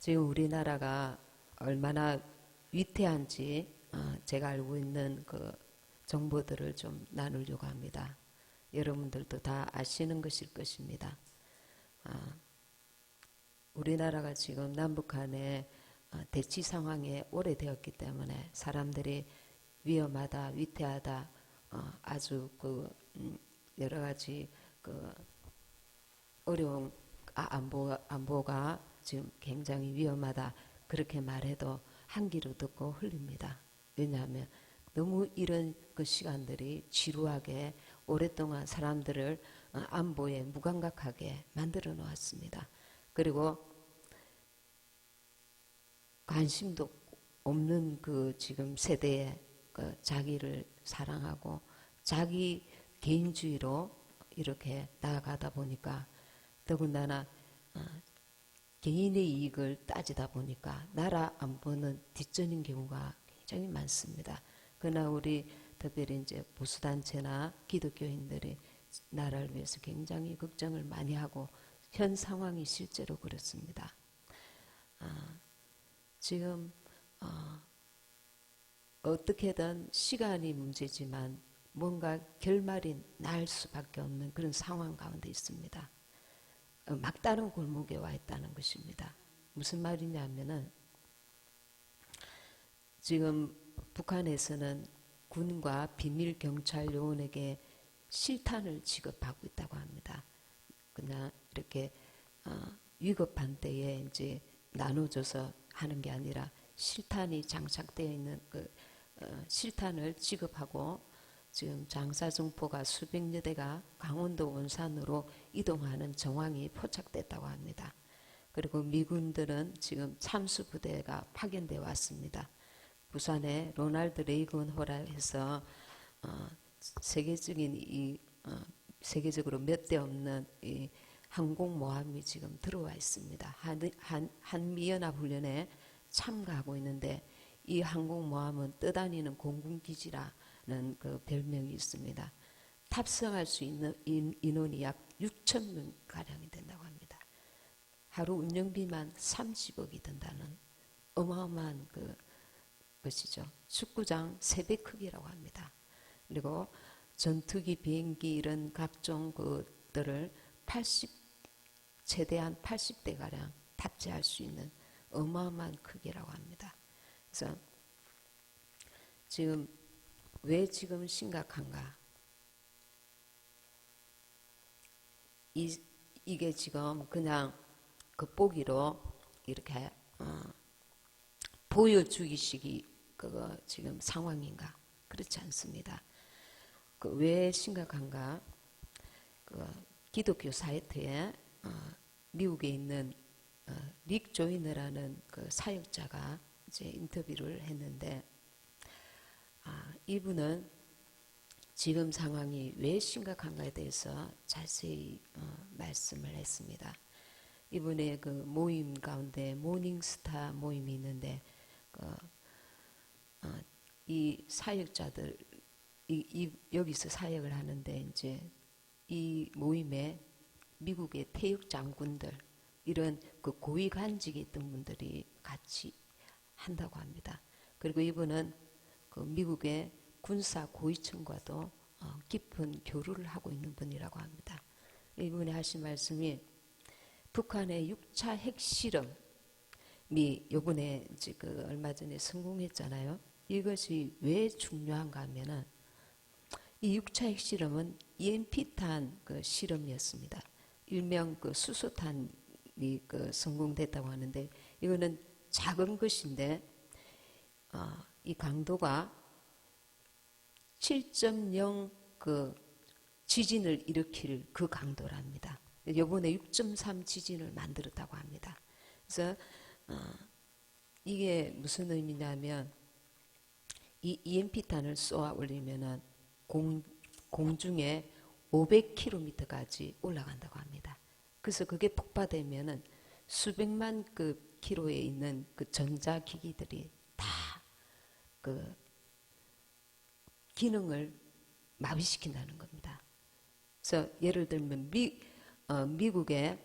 지금 우리나라가 얼마나 위태한지 제가 알고 있는 그 정보들을 좀 나누려고 합니다. 여러분들도 다 아시는 것일 것입니다. 우리나라가 지금 남북한의 대치 상황에 오래되었기 때문에 사람들이 위험하다, 위태하다, 아주 여러 가지 어려운 안보가 지금 굉장히 위험하다 그렇게 말해도 한 귀로 듣고 흘립니다. 왜냐하면 너무 이런 그 시간들이 지루하게 오랫동안 사람들을 안보에 무감각하게 만들어 놓았습니다. 그리고 관심도 없는 그 지금 세대에 자기를 사랑하고 자기 개인주의로 이렇게 나아가다 보니까 더군다나 개인의 이익을 따지다 보니까 나라 안보는 뒷전인 경우가 굉장히 많습니다. 그러나 우리 특별히 이제 보수단체나 기독교인들이 나라를 위해서 굉장히 걱정을 많이 하고 현 상황이 실제로 그렇습니다. 지금 어떻게든 시간이 문제지만 뭔가 결말이 날 수밖에 없는 그런 상황 가운데 있습니다. 막다른 골목에 와 있다는 것입니다. 무슨 말이냐면은 지금 북한에서는 군과 비밀 경찰 요원에게 실탄을 지급하고 있다고 합니다. 그냥 이렇게 위급한 때에 이제 나눠줘서 하는 게 아니라 실탄이 장착되어 있는 실탄을 지급하고 지금 장사정포가 수백여 대가 강원도 원산으로 이동하는 정황이 포착됐다고 합니다. 그리고 미군들은 지금 참수부대가 파견되어 왔습니다. 부산에 로널드 레이건 호라 해서 세계적으로 몇 대 없는 이 항공모함이 지금 들어와 있습니다. 한미연합훈련에 참가하고 있는데 이 항공모함은 떠다니는 공군기지라는 그 별명이 있습니다. 탑승할 수 있는 인원이 약 6천 명 가량이 된다고 합니다. 하루 운영비만 30억이 든다는 어마어마한 것이죠. 축구장 3배 크기라고 합니다. 그리고 전투기, 비행기 이런 각종 것들을 최대한 80대 가량 탑재할 수 있는 어마어마한 크기라고 합니다. 그래서 지금 왜 지금 심각한가? 이게 지금 그냥 겉보기로 이렇게 보여주기식이 지금 상황인가? 그렇지 않습니다. 왜 심각한가? 기독교 사이트에 미국에 있는 릭 조이너라는 사역자가 이제 인터뷰를 했는데 이분은 지금 상황이 왜 심각한가에 대해서 자세히 말씀을 했습니다. 이분의 그 모임 가운데 모닝스타 모임이 있는데 이 사역자들 여기서 사역을 하는데 이제 이 모임에 미국의 퇴역 장군들 이런 고위 간직에 있던 분들이 같이 한다고 합니다. 그리고 이분은 미국의 군사 고위층과도 깊은 교류를 하고 있는 분이라고 합니다. 이분이 하신 말씀이 북한의 6차 핵실험이 요번에 얼마 전에 성공했잖아요. 이것이 왜 중요한가 하면은 이 6차 핵실험은 EMP탄 실험이었습니다. 일명 수소탄이 성공됐다고 하는데 이거는 작은 것인데 이 강도가 7.0 지진을 일으킬 그 강도랍니다. 요번에 6.3 지진을 만들었다고 합니다. 그래서 이게 무슨 의미냐면 이 EMP탄을 쏘아 올리면은 공중에 500km까지 올라간다고 합니다. 그래서 그게 폭파되면은 수백만 킬로에 있는 전자기기들이 다 기능을 마비시킨다는 겁니다. 그래서 예를 들면 미국의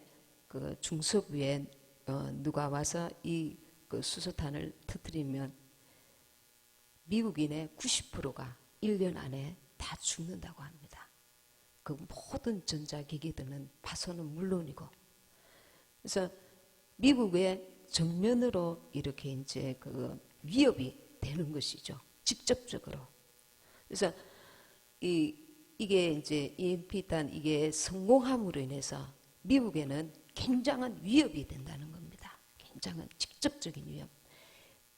중서부에 누가 와서 이 그 수소탄을 터뜨리면 미국인의 90%가 1년 안에 다 죽는다고 합니다. 그 모든 전자기기들은 파손은 물론이고. 그래서 미국의 정면으로 이렇게 이제 그 위협이 되는 것이죠. 직접적으로. 그래서 이게 이제 EMP탄 이게 성공함으로 인해서 미국에는 굉장한 위협이 된다는 겁니다. 굉장한 직접적인 위협.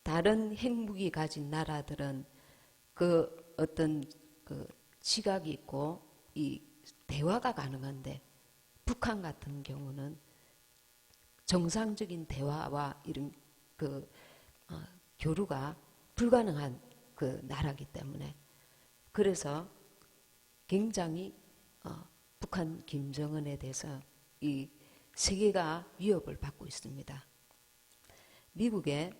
다른 핵무기 가진 나라들은 그 어떤 그 지각이 있고 이 대화가 가능한데 북한 같은 경우는 정상적인 대화와 이런 그 교류가 불가능한 그 나라이기 때문에 그래서 굉장히 북한 김정은에 대해서 이 세계가 위협을 받고 있습니다. 미국의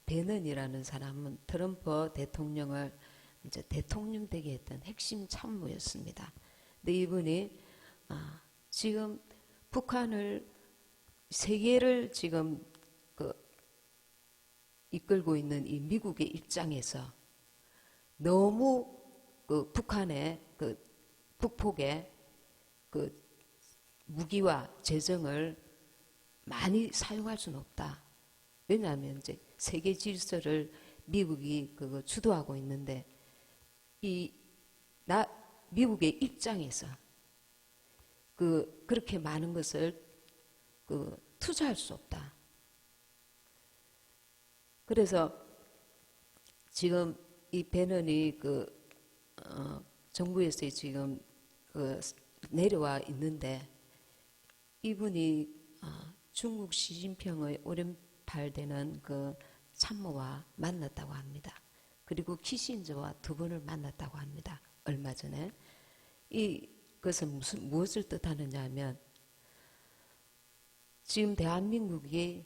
베넌이라는 사람은 트럼프 대통령을 이제 대통령 되게 했던 핵심 참모였습니다. 근데 이분이 지금 북한을 세계를 지금 그 이끌고 있는 이 미국의 입장에서 너무 그 북한의 그 북폭의 그 무기와 재정을 많이 사용할 수는 없다. 왜냐하면 이제 세계 질서를 미국이 그거 주도하고 있는데 미국의 입장에서 그렇게 많은 것을 투자할 수 없다. 그래서 지금 이 배넌이 정부에서 지금 내려와 있는데 이분이 중국 시진핑의 오른팔되는 그 참모와 만났다고 합니다. 그리고 키신저와 두 번을 만났다고 합니다. 얼마 전에. 이것은 무엇을 뜻하느냐 하면 지금 대한민국이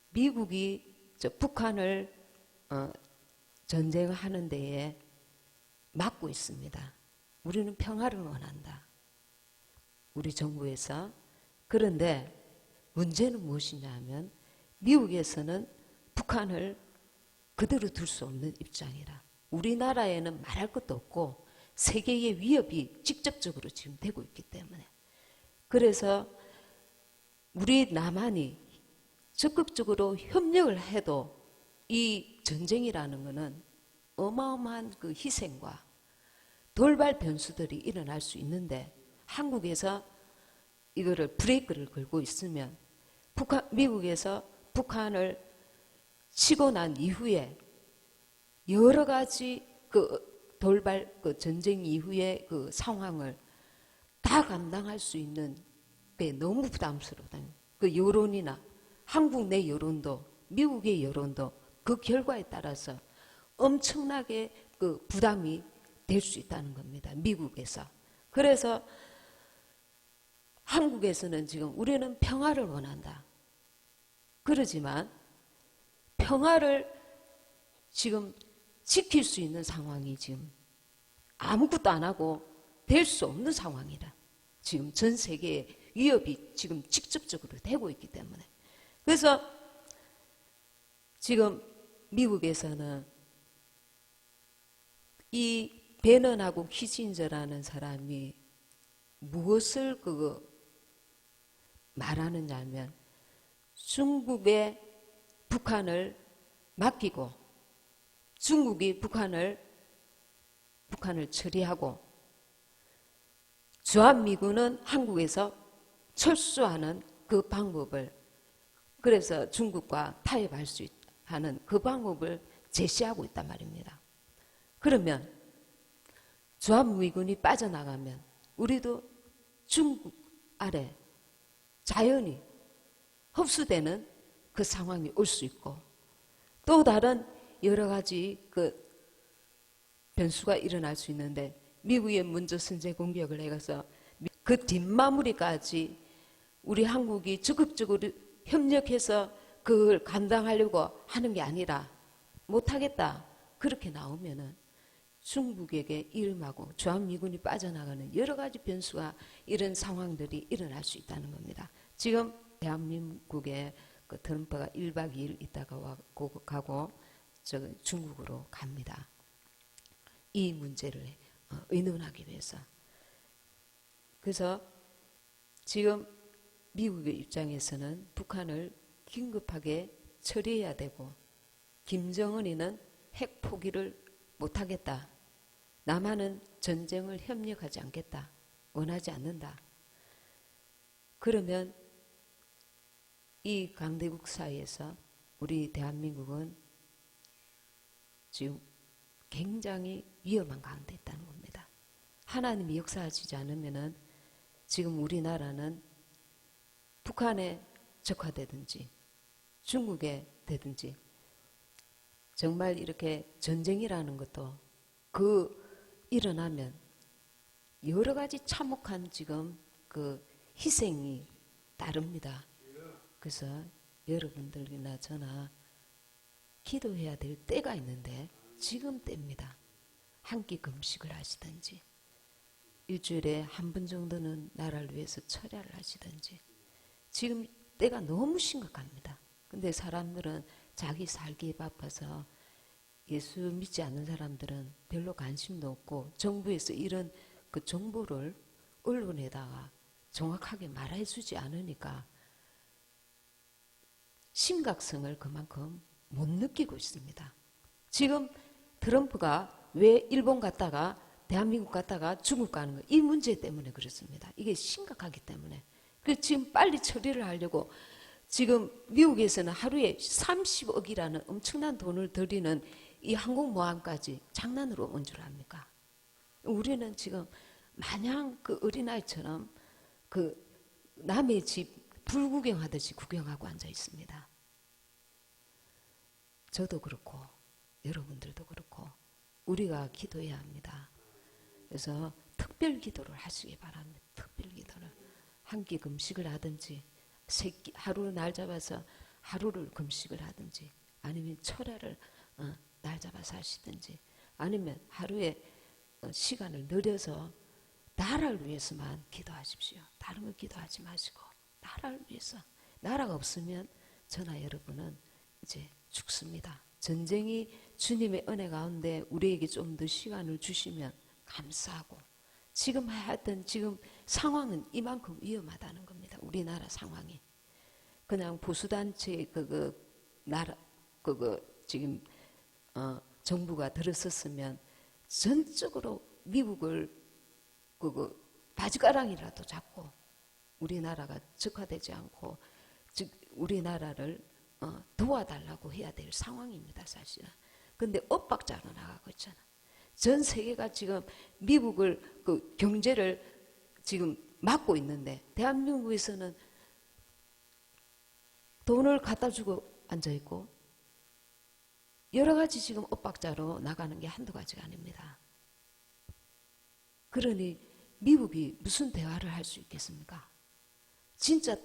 미국이 북한을 전쟁하는 데에 막고 있습니다. 우리는 평화를 원한다. 우리 정부에서. 그런데 문제는 무엇이냐 하면 미국에서는 북한을 그대로 둘 수 없는 입장이라. 우리나라에는 말할 것도 없고 세계의 위협이 직접적으로 지금 되고 있기 때문에. 그래서 우리 남한이 적극적으로 협력을 해도 이 전쟁이라는 것은 어마어마한 그 희생과 돌발 변수들이 일어날 수 있는데 한국에서 이거를 브레이크를 걸고 있으면 미국에서 북한을 치고 난 이후에 여러 가지 그 돌발 그 전쟁 이후의 그 상황을 다 감당할 수 있는 게 너무 부담스러다. 그 여론이나 한국 내 여론도 미국의 여론도 그 결과에 따라서 엄청나게 그 부담이 될 수 있다는 겁니다. 미국에서. 그래서 한국에서는 지금 우리는 평화를 원한다. 그러지만 평화를 지금 지킬 수 있는 상황이 지금 아무것도 안 하고 될 수 없는 상황이라. 지금 전 세계에 위협이 지금 직접적으로 되고 있기 때문에. 그래서 지금 미국에서는 이 베넌하고 키신저라는 사람이 무엇을 말하느냐 하면 중국에 북한을 맡기고 중국이 북한을 처리하고 주한미군은 한국에서 철수하는 그 방법을 그래서 중국과 타협할 수 하는 그 방법을 제시하고 있단 말입니다. 그러면 주한미군이 빠져나가면 우리도 중국 아래 자연히 흡수되는 그 상황이 올 수 있고 또 다른 여러 가지 그 변수가 일어날 수 있는데 미국이 먼저 선제 공격을 해서 그 뒷마무리까지 우리 한국이 적극적으로 협력해서 그걸 감당하려고 하는 게 아니라 못하겠다. 그렇게 나오면은 중국에게 일임하고 주한미군이 빠져나가는 여러 가지 변수가 이런 상황들이 일어날 수 있다는 겁니다. 지금 대한민국의 그 트럼프가 1박 2일 있다가 가고 중국으로 갑니다. 이 문제를 의논하기 위해서. 그래서 지금 미국의 입장에서는 북한을 긴급하게 처리해야 되고, 김정은이는 핵 포기를 못하겠다. 남한은 전쟁을 협력하지 않겠다. 원하지 않는다. 그러면 이 강대국 사이에서 우리 대한민국은 지금 굉장히 위험한 가운데 있다는 겁니다. 하나님이 역사하시지 않으면은 지금 우리나라는 북한에 적화되든지 중국에 되든지, 정말 이렇게 전쟁이라는 것도 일어나면 여러 가지 참혹한 지금 그 희생이 따릅니다. 그래서 여러분들이나 저나 기도해야 될 때가 있는데 지금 때입니다. 한 끼 금식을 하시든지, 일주일에 한 번 정도는 나라를 위해서 철야를 하시든지. 지금 때가 너무 심각합니다. 근데 사람들은 자기 살기에 바빠서, 예수 믿지 않는 사람들은 별로 관심도 없고, 정부에서 이런 그 정보를 언론에다가 정확하게 말해주지 않으니까 심각성을 그만큼 못 느끼고 있습니다. 지금 트럼프가 왜 일본 갔다가 대한민국 갔다가 중국 가는 거, 이 문제 때문에 그렇습니다. 이게 심각하기 때문에. 그래서 지금 빨리 처리를 하려고 지금 미국에서는 하루에 30억이라는 엄청난 돈을 들이는 이 항공모함까지 장난으로 온 줄 압니까? 우리는 지금 마냥 그 어린아이처럼 그 남의 집 불구경하듯이 구경하고 앉아 있습니다. 저도 그렇고 여러분들도 그렇고 우리가 기도해야 합니다. 그래서 특별 기도를 하시기 바랍니다. 특별 기도를. 한 끼 금식을 하든지, 하루 날 잡아서 하루를 금식을 하든지, 아니면 철야를 날 잡아서 하시든지, 아니면 하루에 시간을 늘려서 나라를 위해서만 기도하십시오. 다른 거 기도하지 마시고 나라를 위해서. 나라가 없으면 저나 여러분은 이제 죽습니다. 전쟁이 주님의 은혜 가운데 우리에게 좀 더 시간을 주시면 감사하고, 지금 하여튼 지금 상황은 이만큼 위험하다는 겁니다. 우리나라 상황이. 그냥 보수단체 지금 정부가 들어섰으면 전적으로 미국을 바지가랑이라도 잡고 우리나라가 적화되지 않고, 즉 우리나라를 도와달라고 해야 될 상황입니다, 사실은. 근데 엇박자로 나가고 있잖아. 전 세계가 지금 미국을 그 경제를 지금 막고 있는데 대한민국에서는 돈을 갖다 주고 앉아 있고, 여러 가지 지금 엇박자로 나가는 게 한두 가지가 아닙니다. 그러니 미국이 무슨 대화를 할 수 있겠습니까? 진짜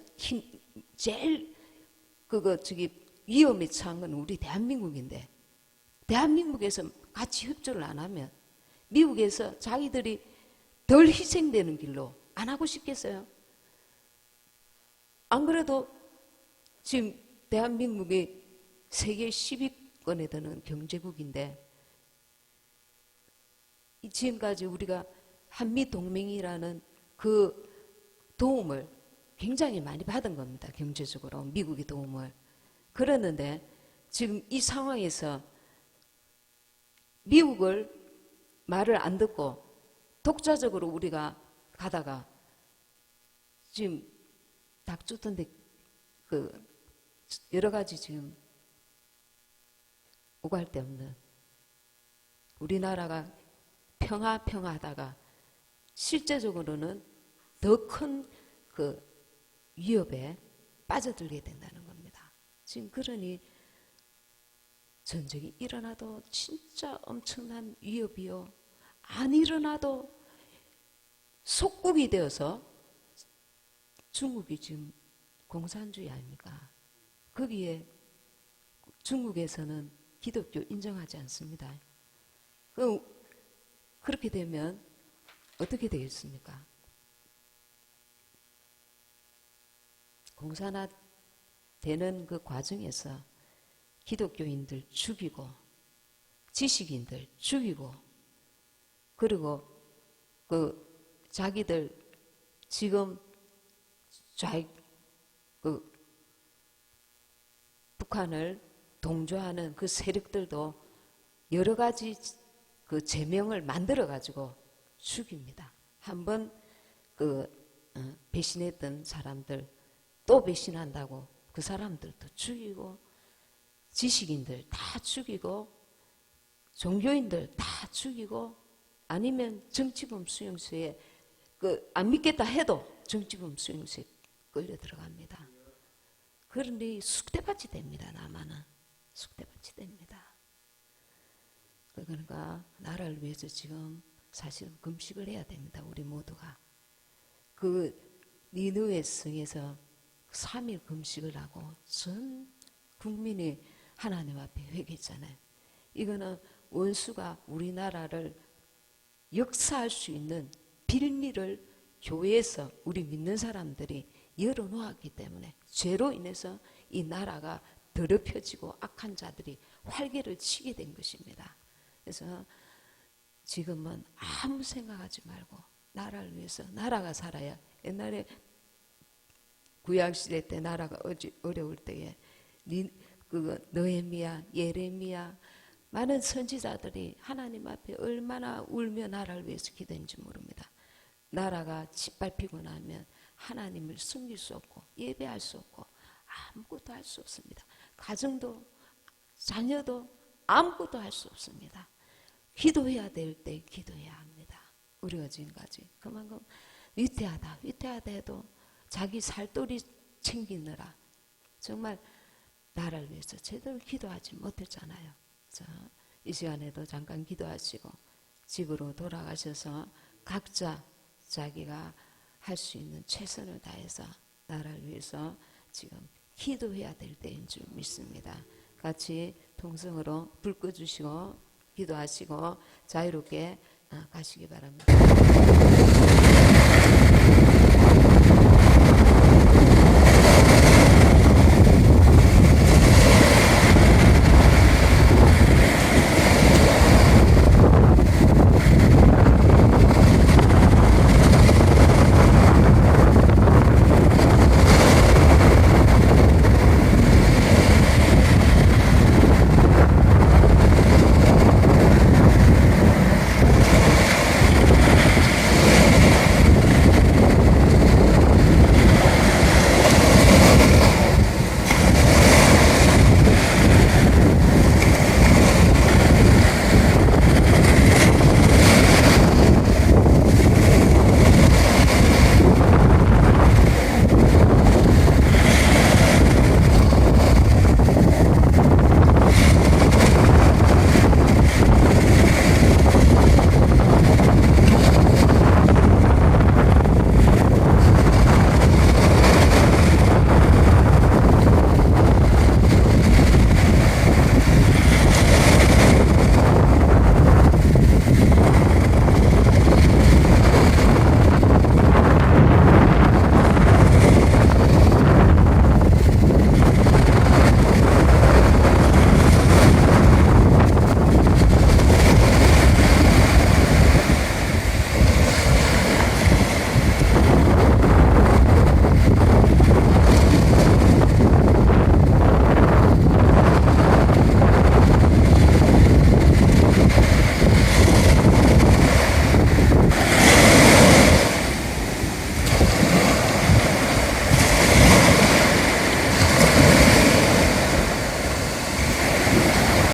제일 위험에 처한 건 우리 대한민국인데, 대한민국에서 같이 협조를 안 하면 미국에서 자기들이 덜 희생되는 길로 안 하고 싶겠어요? 안 그래도 지금 대한민국이 세계 10위권에 드는 경제국인데, 지금까지 우리가 한미동맹이라는 그 도움을 굉장히 많이 받은 겁니다. 경제적으로 미국의 도움을. 그러는데 지금 이 상황에서 미국을 말을 안 듣고 독자적으로 우리가 가다가 지금 닥쳤던데 그 여러 가지 지금 오갈 데 없는, 우리나라가 평화하다가 실제적으로는 더 큰 그 위협에 빠져들게 된다는 겁니다. 지금 그러니 전쟁이 일어나도 진짜 엄청난 위협이요, 안 일어나도 속국이 되어서, 중국이 지금 공산주의 아닙니까? 거기에 중국에서는 기독교 인정하지 않습니다. 그렇게 되면 어떻게 되겠습니까? 공산화 되는 그 과정에서 기독교인들 죽이고 지식인들 죽이고 그리고 그 자기들 지금 그 북한을 동조하는 그 세력들도 여러 가지 그 제명을 만들어 가지고 죽입니다. 한번 그 배신했던 사람들 또 배신한다고 그 사람들도 죽이고 지식인들 다 죽이고 종교인들 다 죽이고 아니면 정치범 수용소에 그 안 믿겠다 해도 정치범 수용소에 끌려 들어갑니다. 그러니 숙대밭이 됩니다. 남한은 숙대밭이 됩니다. 그러니까 나라를 위해서 지금 사실은 금식을 해야 됩니다. 우리 모두가. 그 니느웨 성에서 3일 금식을 하고 전 국민이 하나님 앞에 회개했잖아요. 이거는 원수가 우리나라를 역사할 수 있는 빌미를 교회에서 우리 믿는 사람들이 열어놓았기 때문에 죄로 인해서 이 나라가 더럽혀지고 악한 자들이 활개를 치게 된 것입니다. 그래서 지금은 아무 생각하지 말고 나라를 위해서 나라가 살아야 옛날에 구약시대 때 나라가 어려울 때에 느헤미야 예레미야 많은 선지자들이 하나님 앞에 얼마나 울며 나라를 위해서 기도했는지 모릅니다. 나라가 짓밟히고 나면 하나님을 숨길 수 없고 예배할 수 없고 아무것도 할 수 없습니다. 가정도 자녀도 아무것도 할 수 없습니다. 기도해야 될 때 기도해야 합니다. 우리가 지금까지 그만큼 위태하다 해도 자기 살돌이 챙기느라 정말 나라를 위해서 제대로 기도하지 못했잖아요. 자, 이 시간에도 잠깐 기도하시고 집으로 돌아가셔서 각자 자기가 할 수 있는 최선을 다해서 나라를 위해서 지금 기도해야 될 때인 줄 믿습니다. 같이 통성으로 불 꺼주시고 기도하시고 자유롭게 가시기 바랍니다.